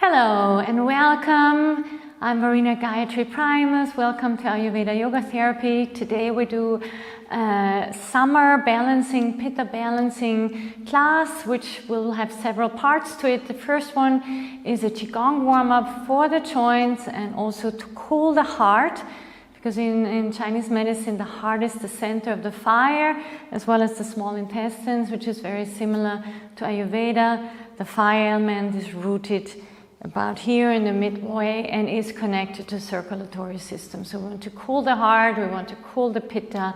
Hello and welcome. I'm Marina Gayatri Primus. Welcome to Ayurveda Yoga Therapy. Today we do a summer balancing, Pitta balancing class, which will have several parts to it. The first one is a Qigong warm-up for the joints and also to cool the heart, because in Chinese medicine the heart is the center of the fire, as well as the small intestines, which is very similar to Ayurveda. The fire element is rooted about here in the midway and is connected to circulatory system. So we want to cool the heart, we want to cool the Pitta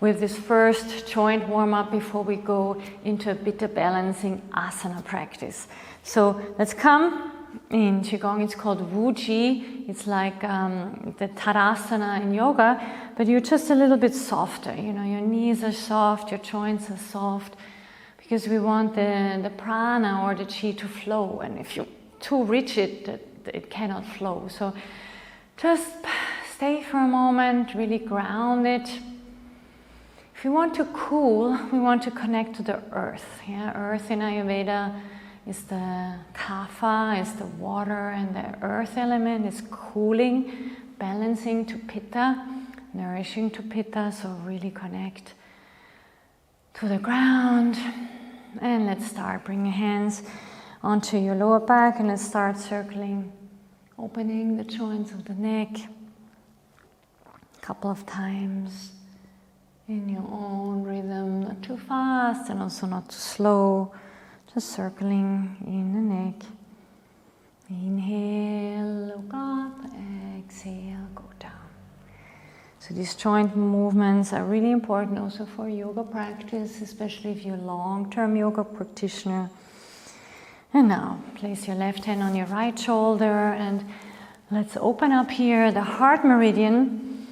with this first joint warm-up before we go into a Pitta balancing asana practice. So let's come. In Qigong it's called Wuji. It's like the Tadasana in yoga, but you're just a little bit softer. You know, your knees are soft, your joints are soft, because we want the prana or the chi to flow. And if you're too rigid, it cannot flow. So just stay for a moment, really ground it. If you want to cool, we want to connect to the earth. Yeah, earth in Ayurveda is the kapha, is the water, and the earth element is cooling, balancing to Pitta, nourishing to Pitta. So really connect to the ground. And let's start. Bring your hands onto your lower back and let's start circling, opening the joints of the neck a couple of times in your own rhythm, not too fast and also not too slow, just circling in the neck. Inhale, look up, exhale, go down. So these joint movements are really important also for yoga practice, especially if you're a long-term yoga practitioner. And now, place your left hand on your right shoulder and let's open up here the heart meridian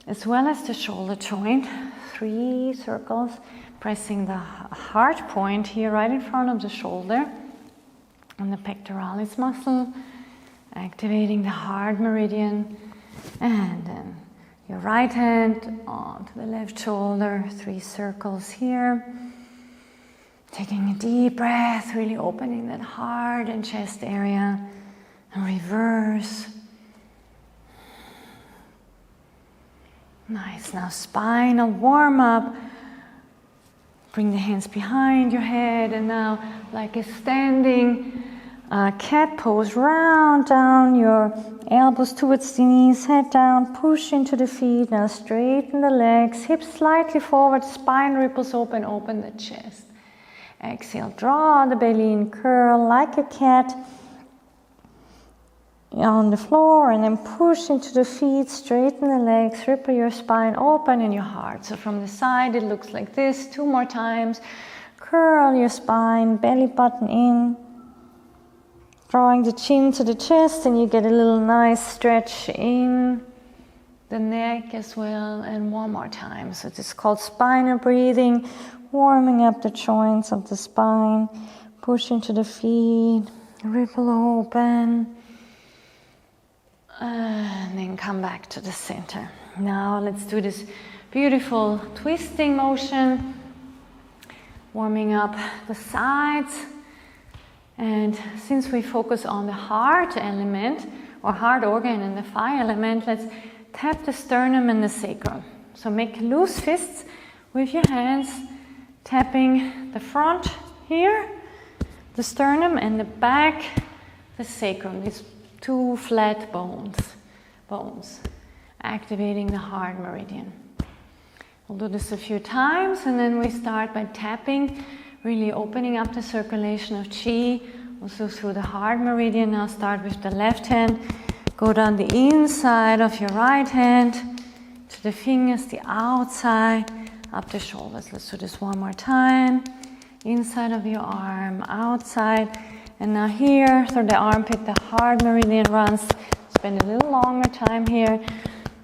as well as the shoulder joint. 3 circles, pressing the heart point here right in front of the shoulder and the pectoralis muscle, activating the heart meridian. And then your right hand onto the left shoulder, 3 circles here. Taking a deep breath, really opening that heart and chest area, and reverse. Nice, now spinal warm up. Bring the hands behind your head and now like a standing cat pose, round down your elbows towards the knees, head down, push into the feet. Now straighten the legs, hips slightly forward, spine ripples open, open the chest. Exhale, draw the belly in, curl like a cat on the floor, and then push into the feet, straighten the legs, ripple your spine open and your heart. So from the side it looks like this. 2 more times. Curl your spine, belly button in, drawing the chin to the chest, and you get a little nice stretch in the neck as well. And 1 more time. So this is called spinal breathing. Warming up the joints of the spine, push into the feet, ripple open, and then come back to the center. Now let's do this beautiful twisting motion, warming up the sides. And since we focus on the heart element or heart organ and the fire element, let's tap the sternum and the sacrum. So make loose fists with your hands, tapping the front here, the sternum, and the back, the sacrum, these 2 flat bones, activating the heart meridian. We'll do this a few times, and then we start by tapping, really opening up the circulation of chi, also through the heart meridian. Now start with the left hand, go down the inside of your right hand, to the fingers, the outside, up the shoulders. Let's do this 1 more time. Inside of your arm, outside. And now here, through the armpit, the heart meridian runs. Spend a little longer time here.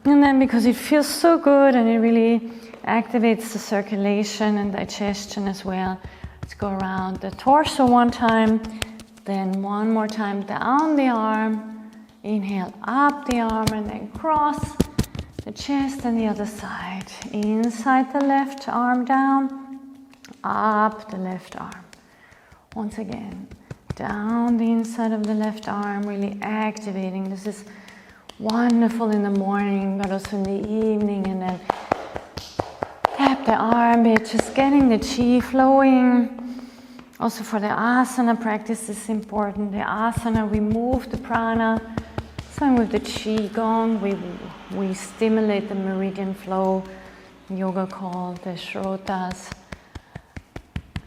And then because it feels so good and it really activates the circulation and digestion as well, let's go around the torso 1 time. Then 1 more time down the arm. Inhale up the arm and then cross the chest and the other side. Inside the left arm down, up the left arm. Once again, down the inside of the left arm, really activating. This is wonderful in the morning, but also in the evening. And then tap the armpit, just getting the chi flowing. Also for the asana practice is important. The asana, we move the prana. Same with the qi gong, we stimulate the meridian flow. Yoga called the shrotas.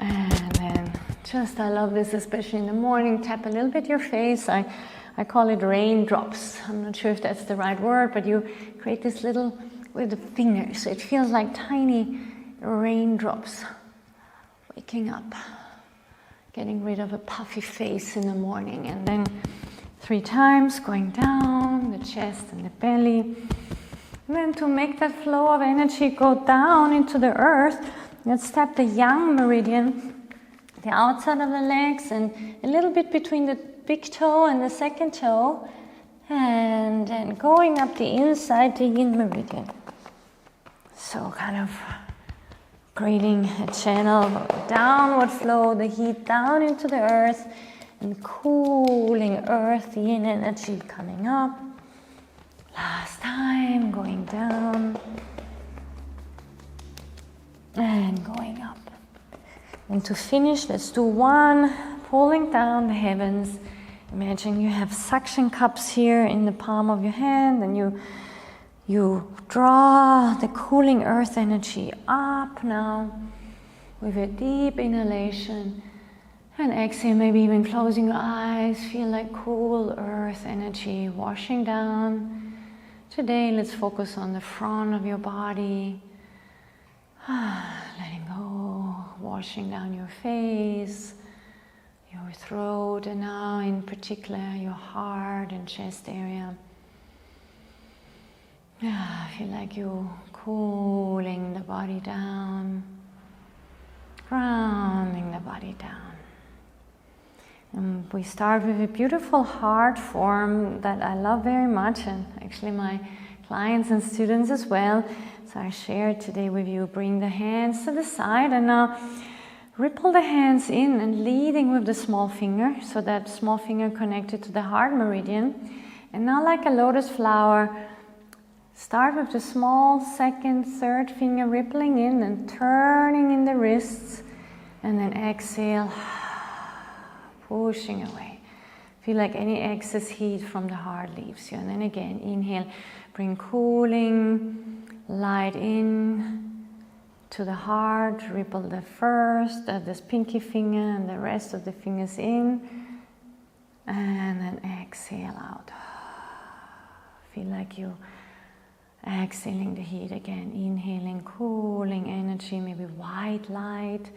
And then just, I love this, especially in the morning. Tap a little bit your face. I call it raindrops. I'm not sure if that's the right word, but you create this little, with the fingers. So it feels like tiny raindrops. Waking up. Getting rid of a puffy face in the morning. And then 3 times, going down the chest and the belly. And then to make that flow of energy go down into the earth, let's tap the yang meridian, the outside of the legs, and a little bit between the big toe and the second toe. And then going up the inside, the yin meridian. So kind of creating a channel of downward flow, the heat down into the earth, and cooling earth, the yin energy coming up. Last time, going down and going up. And to finish, let's do 1, pulling down the heavens. Imagine you have suction cups here in the palm of your hand, and you draw the cooling earth energy up now with a deep inhalation, and exhale, maybe even closing your eyes. Feel like cool earth energy washing down. Today, let's focus on the front of your body. Letting go, washing down your face, your throat, and now in particular your heart and chest area. Feel like you cooling the body down, grounding the body down. And we start with a beautiful heart form that I love very much, and actually my clients and students as well. So I share it today with you. Bring the hands to the side, and now ripple the hands in and leading with the small finger, so that small finger connected to the heart meridian. And now, like a lotus flower, start with the small second, third finger rippling in and turning in the wrists, and then exhale, pushing away. Feel like any excess heat from the heart leaves you. And then again, inhale, bring cooling light in to the heart, ripple the first, this pinky finger and the rest of the fingers in, and then exhale out. Feel like you exhaling the heat again, inhaling cooling energy, maybe white light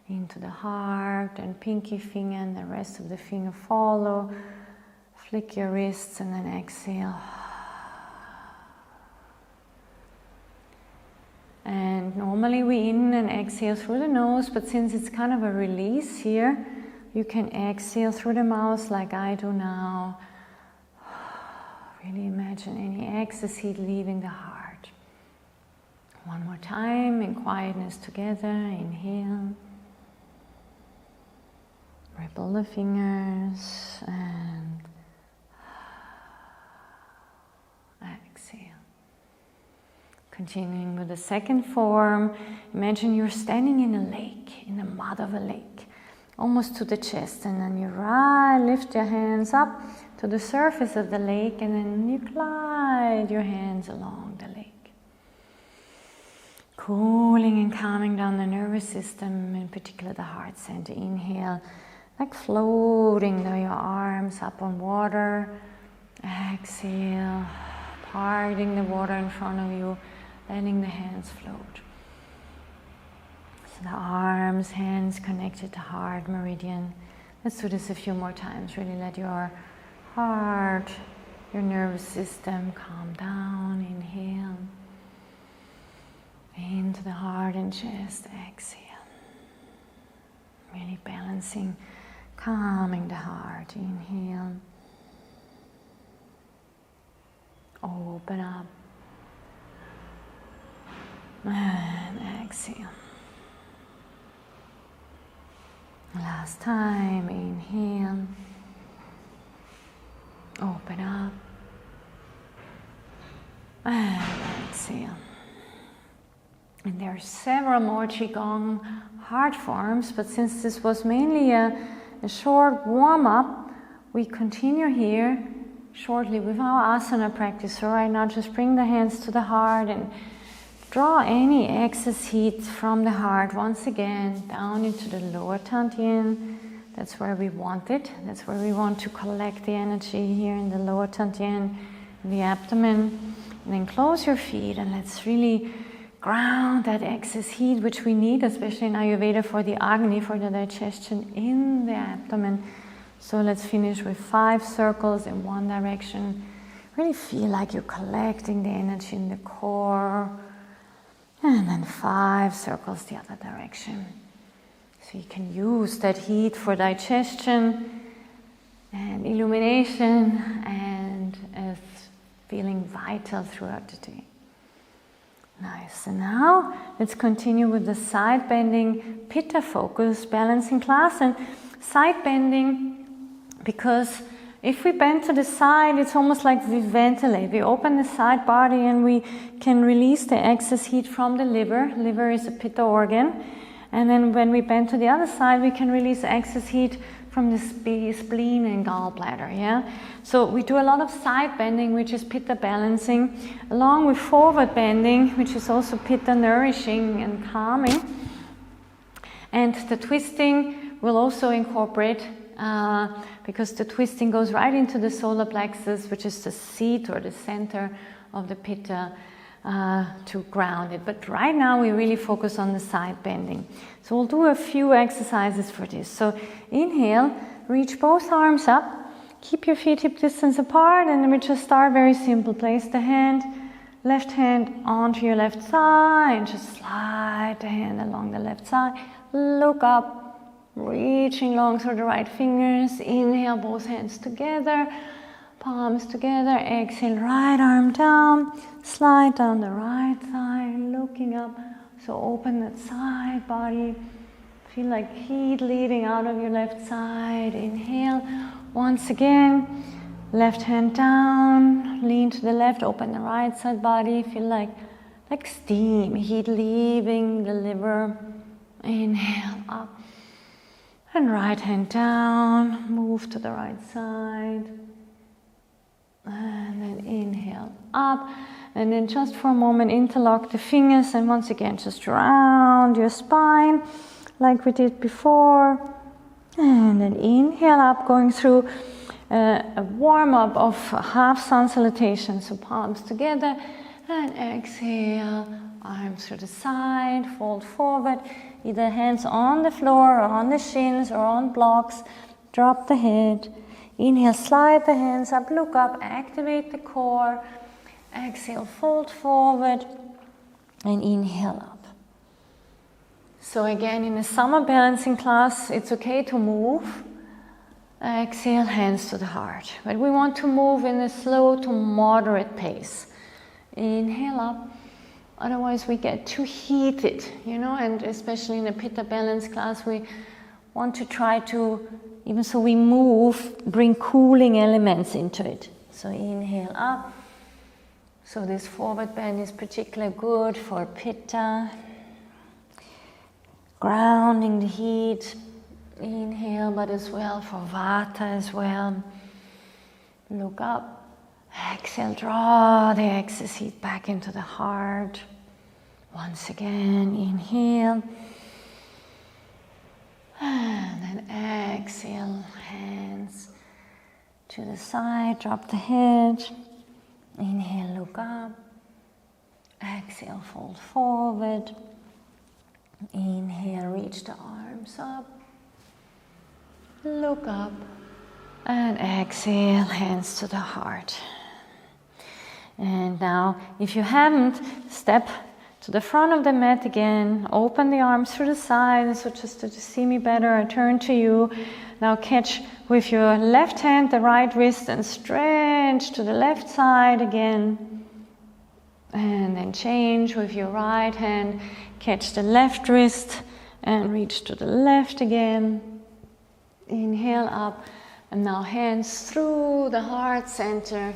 into the heart, and pinky finger and the rest of the finger follow. Flick your wrists and then exhale. And normally we in and exhale through the nose, but since it's kind of a release here, you can exhale through the mouth like I do now. Really imagine any excess heat leaving the heart. One more time in quietness together. Inhale. Ripple the fingers and exhale. Continuing with the second form, imagine you're standing in a lake, in the mud of a lake, almost to the chest, and then you lift your hands up to the surface of the lake, and then you glide your hands along the lake. Cooling and calming down the nervous system, in particular the heart center. Inhale, like floating your arms up on water. Exhale, parting the water in front of you, letting the hands float. So the arms, hands connected to heart meridian. Let's do this a few more times. Really let your heart, your nervous system calm down. Inhale. Into the heart and chest. Exhale. Really balancing, calming the heart. Inhale. Open up. And exhale. last time. Inhale. Open up. And exhale. And there are several more Qigong heart forms, but since this was mainly a short warm-up, we continue here shortly with our asana practice. So right now just bring the hands to the heart and draw any excess heat from the heart once again down into the lower Tantien. That's where we want it. That's where we want to collect the energy here in the lower Tantien, in the abdomen. And then close your feet and let's really ground that excess heat which we need, especially in Ayurveda for the Agni, for the digestion in the abdomen. So let's finish with 5 circles in one direction. Really feel like you're collecting the energy in the core. And then 5 circles the other direction. So you can use that heat for digestion and illumination and as feeling vital throughout the day. Nice. And now let's continue with the side bending Pitta focus balancing class. And side bending, because if we bend to the side, it's almost like we ventilate. We open the side body and we can release the excess heat from the liver. Liver is a Pitta organ. And then when we bend to the other side, we can release excess heat from the spleen and gallbladder, yeah? So we do a lot of side bending, which is Pitta balancing, along with forward bending, which is also Pitta nourishing and calming. And the twisting will also incorporate, because the twisting goes right into the solar plexus, which is the seat or the center of the Pitta, to ground it. But right now we really focus on the side bending. So we'll do a few exercises for this. So inhale, reach both arms up, keep your feet hip distance apart, and then we just start very simple. Place the left hand onto your left side, just slide the hand along the left side, look up, reaching long through the right fingers, inhale both hands together, palms together, exhale, right arm down, slide down the right side, looking up. So open that side body, feel like heat leading out of your left side. Inhale, once again, left hand down, lean to the left, open the right side body, feel like steam, heat leaving the liver. Inhale, up, and right hand down, move to the right side. And then inhale up, and then just for a moment interlock the fingers, and once again just round your spine like we did before. And then inhale up, going through a warm-up of half sun salutation, so palms together, and exhale, arms to the side, fold forward, either hands on the floor or on the shins or on blocks, drop the head. Inhale, slide the hands up, look up, activate the core. Exhale, fold forward, and inhale up. So again, in a summer balancing class, it's okay to move. Exhale, hands to the heart. But we want to move in a slow to moderate pace. Inhale up. Otherwise, we get too heated, and especially in a Pitta balance class, we want to try to, even so we move, bring cooling elements into it. So inhale up. So this forward bend is particularly good for Pitta. Grounding the heat. Inhale, but as well for Vata as well. Look up. Exhale, draw the excess heat back into the heart. Once again, inhale. And then exhale, hands to the side, drop the head. Inhale, look up. Exhale, fold forward. Inhale, reach the arms up. Look up. And exhale, hands to the heart. And now, if you haven't, step to the front of the mat again. Open the arms through the sides. So just to see me better, I turn to you. Now catch with your left hand the right wrist and stretch to the left side again. And then change with your right hand. Catch the left wrist and reach to the left again. Inhale up, and now hands through the heart center,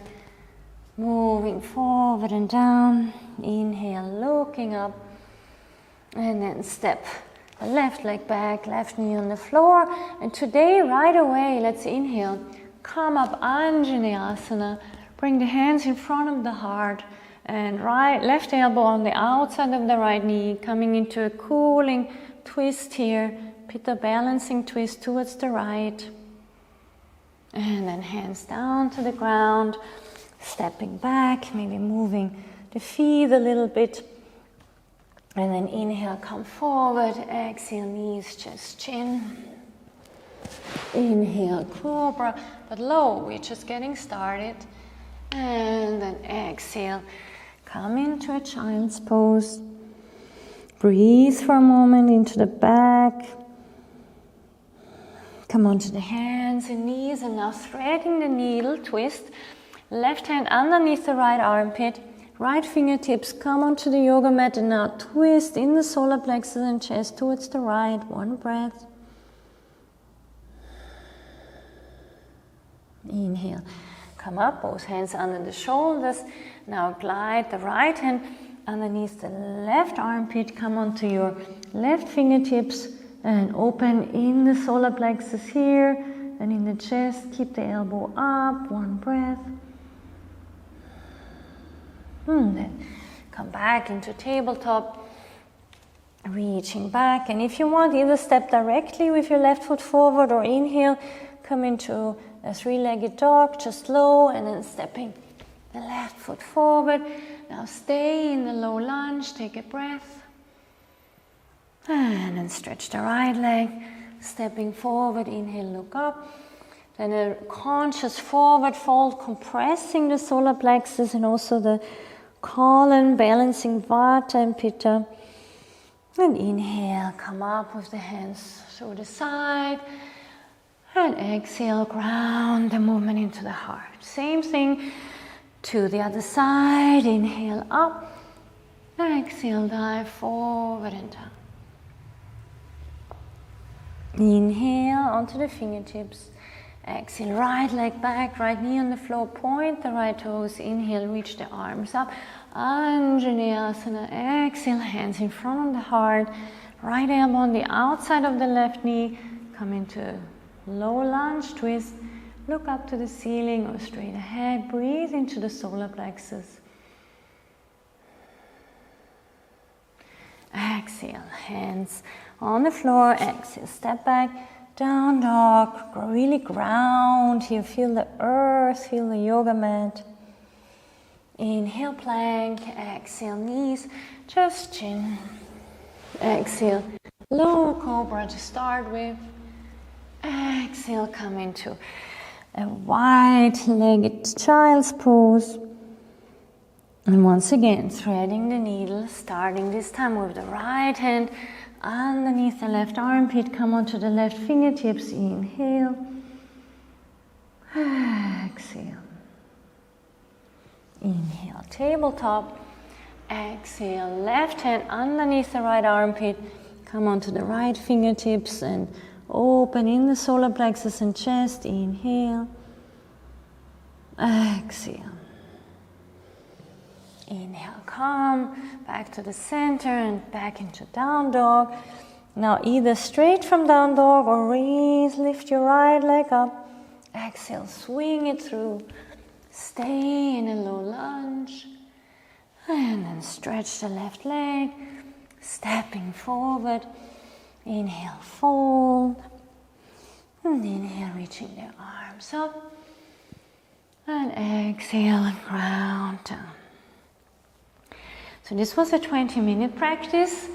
moving forward and down. Inhale, looking up, and then step the left leg back, left knee on the floor. And today, right away, let's inhale, come up, Anjaneyasana. Bring the hands in front of the heart, and left elbow on the outside of the right knee, coming into a cooling twist here, Pitta balancing twist towards the right. And then hands down to the ground, stepping back, maybe moving the feet a little bit. And then inhale, come forward, exhale, knees, chest, chin. Inhale, Cobra, but low, we're just getting started. And then exhale, come into a child's pose. Breathe for a moment into the back. Come onto the hands and knees, and now threading the needle, twist. Left hand underneath the right armpit, right fingertips come onto the yoga mat, and now twist in the solar plexus and chest towards the right. One breath. Inhale, come up, both hands under the shoulders. Now glide the right hand underneath the left armpit, come onto your left fingertips and open in the solar plexus here and in the chest. Keep the elbow up, one breath. Then come back into tabletop, reaching back. And if you want, either step directly with your left foot forward, or inhale, come into a three-legged dog, just low, and then stepping the left foot forward. Now stay in the low lunge, take a breath. And then stretch the right leg, stepping forward, inhale, look up. Then a conscious forward fold, compressing the solar plexus and also the colon, balancing Vata and Pitta. And inhale, come up with the hands through the side. And exhale, ground the movement into the heart. Same thing to the other side. Inhale up, exhale, dive forward and down. Inhale onto the fingertips. Exhale, right leg back, right knee on the floor, point the right toes. Inhale, reach the arms up. Anjaneyasana. Exhale, hands in front of the heart. Right elbow on the outside of the left knee. Come into low lunge twist. Look up to the ceiling or straight ahead. Breathe into the solar plexus. Exhale, hands on the floor. Exhale, step back, down dog. Really ground here. Feel the earth, feel the yoga mat. Inhale, plank. Exhale, knees, just chin. Exhale, low cobra to start with. Exhale, come into a wide-legged child's pose. And once again, threading the needle, starting this time with the right hand underneath the left armpit. Come onto the left fingertips. Inhale. Exhale. Inhale, tabletop. Exhale, left hand underneath the right armpit. Come onto the right fingertips and open in the solar plexus and chest. Inhale. Exhale. Inhale, come back to the center and back into down dog. Now either straight from down dog or raise, lift your right leg up. Exhale, swing it through. Stay in a low lunge. And then stretch the left leg, stepping forward. Inhale, fold. And inhale, reaching the arms up. And exhale, and ground down. So this was a 20-minute practice.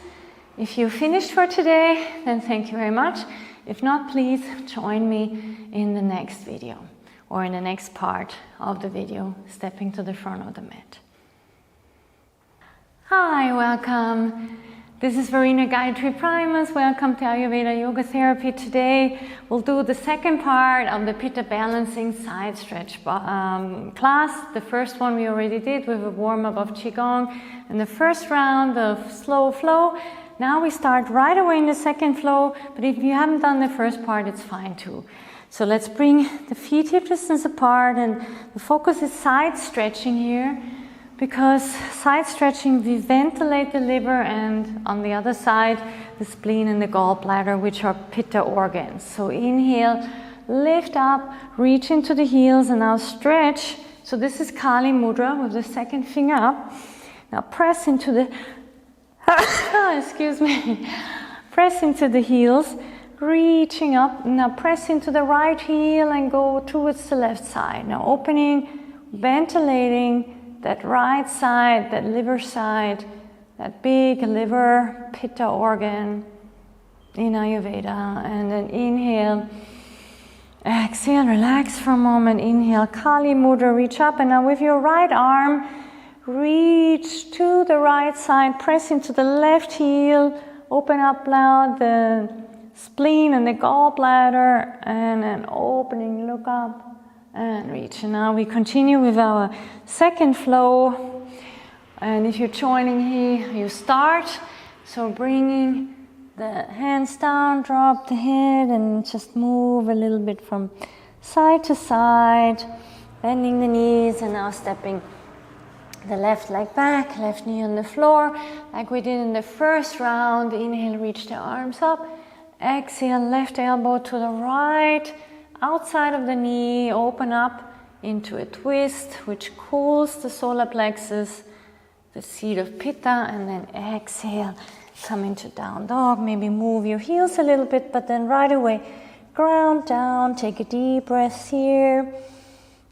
If you finished for today, then thank you very much. If not, please join me in the next video or in the next part of the video, stepping to the front of the mat. Hi, welcome. This is Verena Gayatri Primus. Welcome to Ayurveda Yoga Therapy. Today we'll do the second part of the Pitta Balancing Side Stretch class. The first one we already did with a warm-up of Qigong and the first round of slow flow. Now we start right away in the second flow, but if you haven't done the first part, it's fine too. So let's bring the feet hip distance apart, and the focus is side stretching here, because side stretching, we ventilate the liver, and on the other side, the spleen and the gallbladder, which are Pitta organs. So inhale, lift up, reach into the heels, and now stretch. So this is Kali Mudra with the second finger up. Now press into the, excuse me, press into the heels, reaching up. Now press into the right heel and go towards the left side. Now opening, ventilating that right side, that liver side, that big liver, Pitta organ in Ayurveda. And then inhale, exhale, relax for a moment. Inhale, Kali Mudra, reach up. And now with your right arm, reach to the right side, press into the left heel, open up loud the spleen and the gallbladder, and then opening, look up and reach. And now we continue with our second flow. And if you're joining here, you start. So bringing the hands down, drop the head, and just move a little bit from side to side, bending the knees, and now stepping the left leg back, left knee on the floor, like we did in the first round. Inhale, reach the arms up. Exhale, left elbow to the right, outside of the knee, open up into a twist, which cools the solar plexus, the seat of Pitta, and then exhale, come into down dog. Maybe move your heels a little bit, but then right away, ground down, take a deep breath here.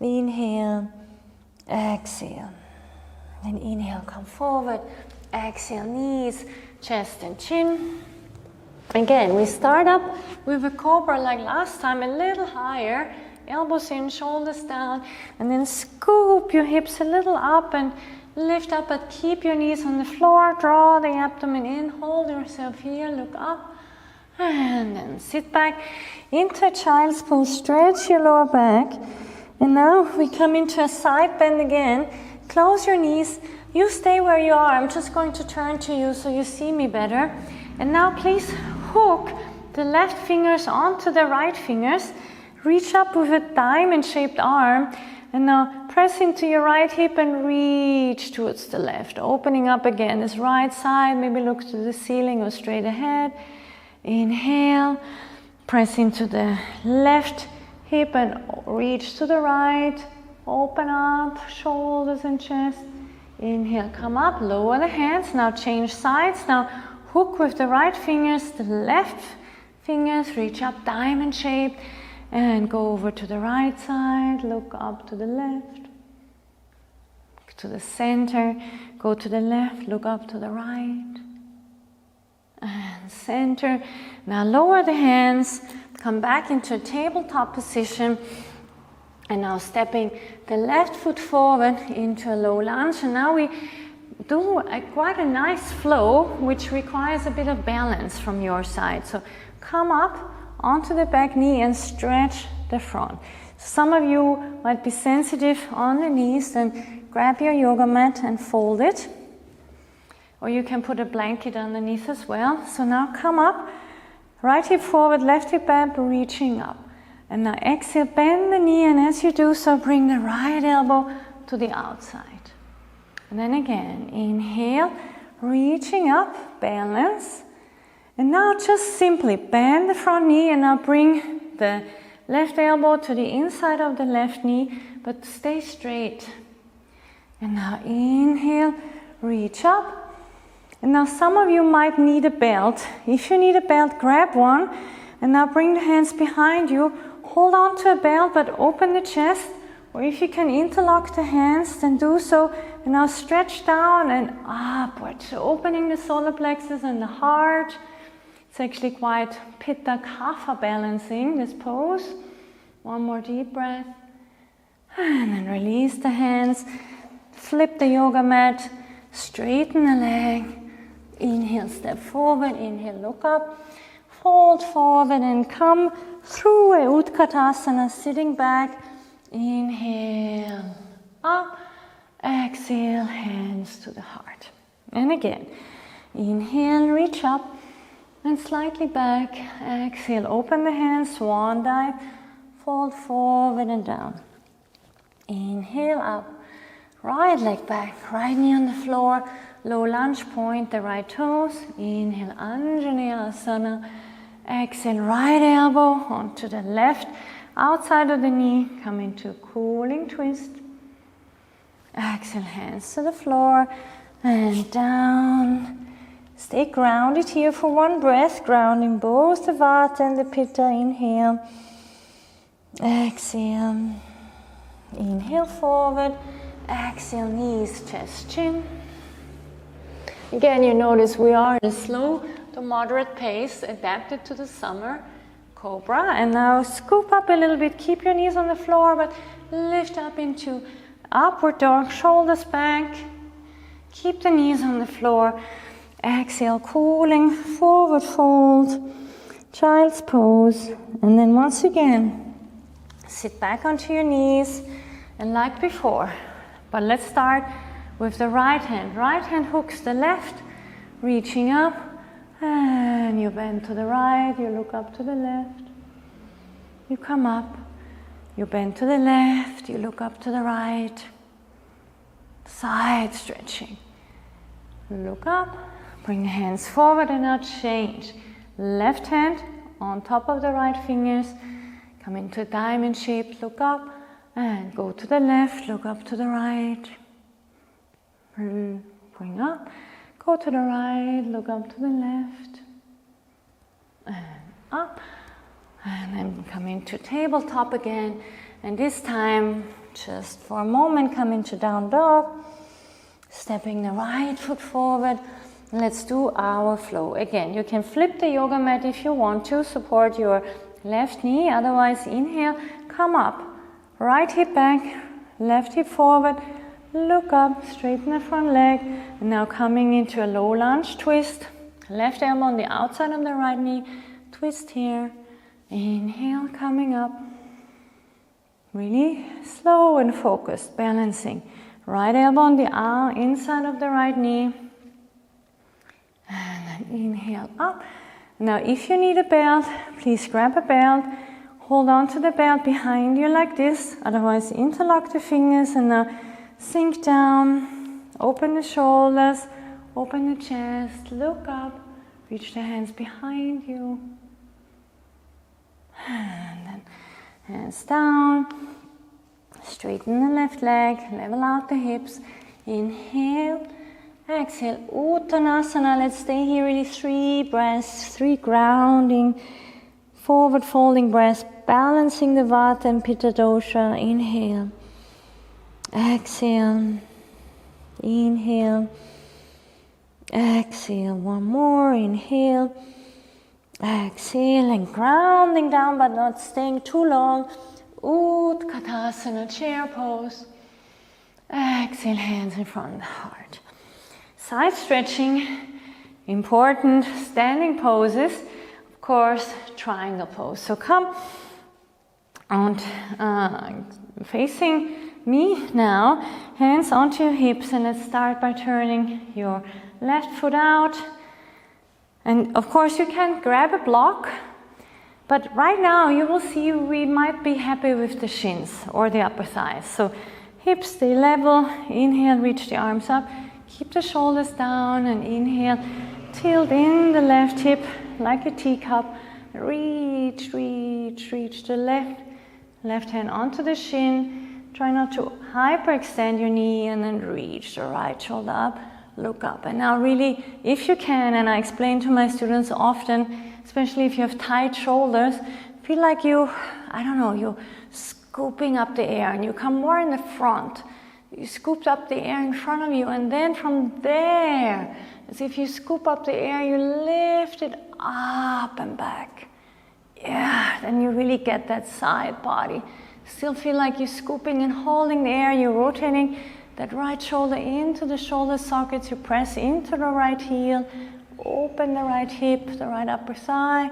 Inhale, exhale. Then inhale, come forward, exhale, knees, chest and chin. Again, we start up with a Cobra like last time, a little higher, elbows in, shoulders down, and then scoop your hips a little up and lift up, but keep your knees on the floor, draw the abdomen in, hold yourself here, look up, and then sit back into a child's pose, stretch your lower back, and now we come into a side bend again. Close your knees, you stay where you are, I'm just going to turn to you so you see me better. And now please hook the left fingers onto the right fingers, reach up with a diamond-shaped arm, and now press into your right hip and reach towards the left. Opening up again, this right side, maybe look to the ceiling or straight ahead. Inhale, press into the left hip and reach to the right. Open up, shoulders and chest. Inhale, come up, lower the hands. Now change sides. Now hook with the right fingers, the left fingers, reach up, diamond shape, and go over to the right side, look up to the left, to the center, go to the left, look up to the right, and center. Now lower the hands, come back into a tabletop position, and now stepping the left foot forward into a low lunge. And now we do quite a nice flow, which requires a bit of balance from your side. So come up onto the back knee and stretch the front. Some of you might be sensitive on the knees, then grab your yoga mat and fold it. Or you can put a blanket underneath as well. So now come up, right hip forward, left hip back, reaching up. And now exhale, bend the knee, and as you do so, bring the right elbow to the outside. And then again, inhale, reaching up, balance. And now just simply bend the front knee, and now bring the left elbow to the inside of the left knee, but stay straight. And now inhale, reach up. And now some of you might need a belt. If you need a belt, grab one. And now bring the hands behind you. Hold on to a belt, but open the chest. Or if you can interlock the hands, then do so. And now stretch down and upward. So opening the solar plexus and the heart. It's actually quite Pitta Kapha balancing, this pose. One more deep breath. And then release the hands. Flip the yoga mat. Straighten the leg. Inhale, step forward. Inhale, look up. Fold forward and come through a Utkatasana, sitting back. Inhale, up. Exhale, hands to the heart. And again, Inhale, reach up and slightly back. Exhale, open the hands, swan dive, fold forward and down. Inhale up, right leg back, right knee on the floor, low lunge, point the right toes. Inhale, Anjaneyasana. Exhale, right elbow onto the left, outside of the knee, come into a cooling twist. Exhale, hands to the floor and down. Stay grounded here for one breath, grounding both the Vata and the Pitta. Inhale, exhale, inhale forward, exhale, knees, chest, chin. Again, you notice we are at a slow to moderate pace, adapted to the summer. Cobra, and now scoop up a little bit, keep your knees on the floor, but lift up into upward dog, shoulders back, keep the knees on the floor. Exhale, cooling, forward fold, child's pose, and then once again, sit back onto your knees, and like before, but let's start with the right hand. Right hand hooks the left, reaching up, and you bend to the right, you look up to the left, you come up, you bend to the left, you look up to the right, side stretching, look up, bring the hands forward and now change. Left hand on top of the right fingers, come into a diamond shape, look up and go to the left, look up to the right, bring up, go to the right, look up to the left, and up, and then come into tabletop again, and this time, just for a moment, come into down dog, stepping the right foot forward. Let's do our flow. Again, you can flip the yoga mat if you want to, support your left knee, otherwise inhale, come up, right hip back, left hip forward, look up, straighten the front leg, and now coming into a low lunge twist, left elbow on the outside of the right knee, twist here, inhale, coming up, really slow and focused, balancing, right elbow on the inside of the right knee, and then inhale up. Now if you need a belt, please grab a belt, hold on to the belt behind you like this, otherwise interlock the fingers, and now sink down, open the shoulders, open the chest, look up, reach the hands behind you, and then hands down, straighten the left leg, level out the hips, inhale, exhale, Uttanasana. Let's stay here really 3 breaths, 3 grounding, forward folding breaths, balancing the Vata and Pitta dosha. Inhale, exhale, inhale, exhale, one more, inhale, exhale, and grounding down but not staying too long. Utkatasana, chair pose. Exhale, hands in front of the heart. Side stretching, important standing poses, of course, triangle pose. So come on, facing me now, hands onto your hips, and let's start by turning your left foot out. And of course you can grab a block, but right now you will see we might be happy with the shins or the upper thighs. So hips stay level, inhale, reach the arms up, keep the shoulders down, and inhale, tilt in the left hip like a teacup, reach, reach, reach the left hand onto the shin, try not to hyperextend your knee, and then reach the right shoulder up, look up. And now really, if you can, and I explain to my students often, especially if you have tight shoulders, feel like you're scooping up the air, and you come more in the front. You scooped up the air in front of you, and then from there, as if you scoop up the air, you lift it up and back. Yeah, then you really get that side body. Still feel like you're scooping and holding the air, you're rotating that right shoulder into the shoulder sockets, you press into the right heel, open the right hip, the right upper thigh,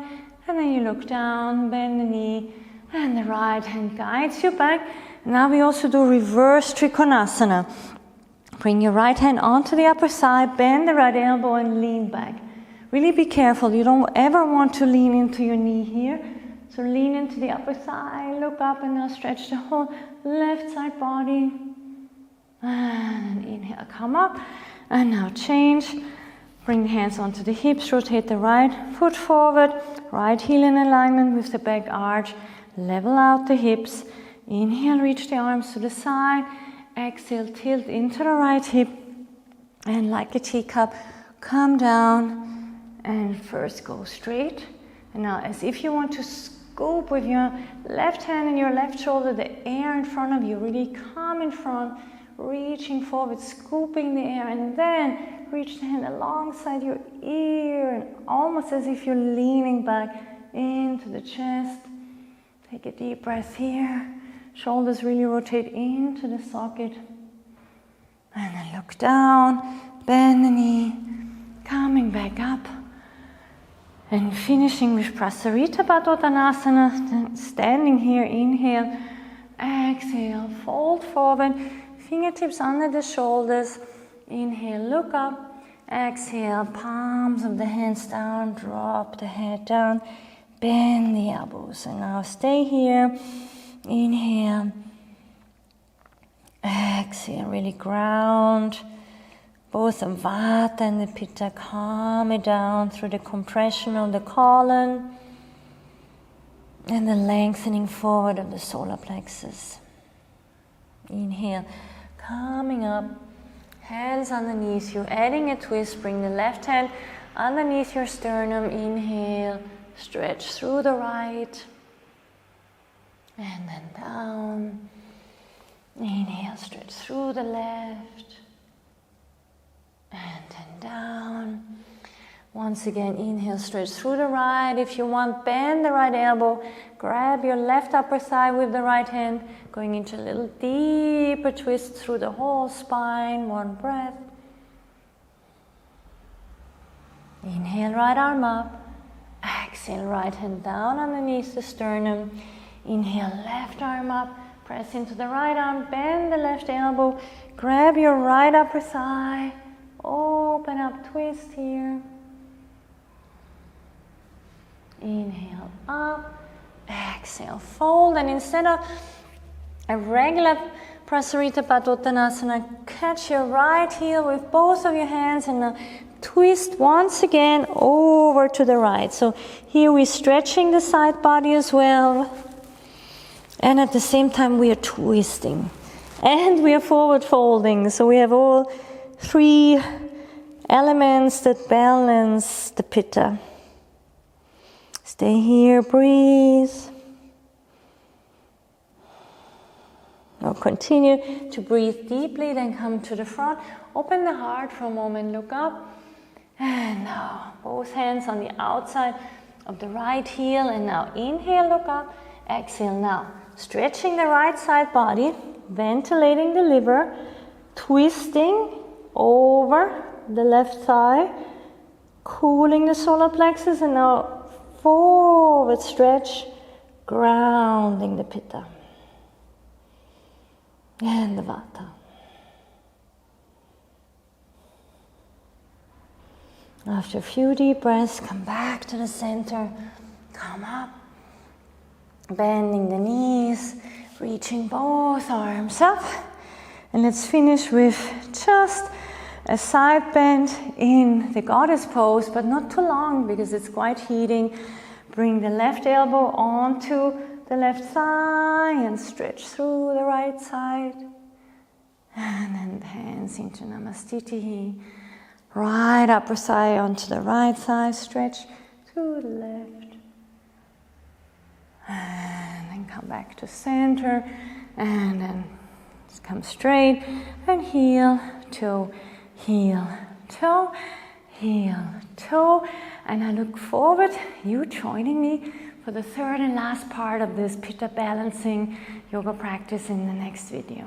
and then you look down, bend the knee, and the right hand guides you back. Now we also do reverse Trikonasana. Bring your right hand onto the upper side, bend the right elbow and lean back. Really be careful, you don't ever want to lean into your knee here. So lean into the upper side, look up and now stretch the whole left side body. And inhale, come up. And now change. Bring the hands onto the hips, rotate the right foot forward, right heel in alignment with the back arch. Level out the hips. Inhale, reach the arms to the side. Exhale, tilt into the right hip. And like a teacup, come down and first go straight. And now as if you want to scoop with your left hand and your left shoulder the air in front of you. Really come in front, reaching forward, scooping the air, and then reach the hand alongside your ear, and almost as if you're leaning back into the chest. Take a deep breath here. Shoulders really rotate into the socket. And then look down, bend the knee, coming back up. And finishing with Prasarita Padottanasana, standing here, inhale, exhale, fold forward, fingertips under the shoulders, inhale, look up, exhale, palms of the hands down, drop the head down, bend the elbows, and now stay here, inhale, exhale, really ground both the Vata and the Pitta, calm it down through the compression of the colon and the lengthening forward of the solar plexus. Inhale, coming up, hands underneath you, adding a twist, bring the left hand underneath your sternum, inhale, stretch through the right, and then down, inhale, stretch through the left, and then down. Once again, inhale, stretch through the right. If you want, bend the right elbow, grab your left upper thigh with the right hand, going into a little deeper twist through the whole spine. One breath. Inhale, right arm up. Exhale, right hand down underneath the sternum. Inhale, left arm up. Press into the right arm, bend the left elbow, grab your right upper thigh. Open up, twist here. Inhale up, exhale, fold, and instead of a regular Prasarita Padottanasana, catch your right heel with both of your hands and now twist once again over to the right. So here we're stretching the side body as well, and at the same time we are twisting and we are forward folding. So we have all three elements that balance the Pitta. Stay here, breathe. Now continue to breathe deeply, then come to the front. Open the heart for a moment, look up. And now both hands on the outside of the right heel. And now inhale, look up. Exhale now. Stretching the right side body, ventilating the liver, twisting over the left thigh, cooling the solar plexus, and now forward stretch, grounding the Pitta and the Vata. After a few deep breaths, come back to the center, come up, bending the knees, reaching both arms up, and let's finish with just a side bend in the goddess pose, but not too long because it's quite heating. Bring the left elbow onto the left thigh and stretch through the right side. And then the hands into Namastitihi. Right upper thigh onto the right thigh, stretch to the left. And then come back to center. And then come straight and heel, toe, heel, toe, heel, toe. And I look forward you joining me for the third and last part of this Pitta balancing yoga practice in the next video.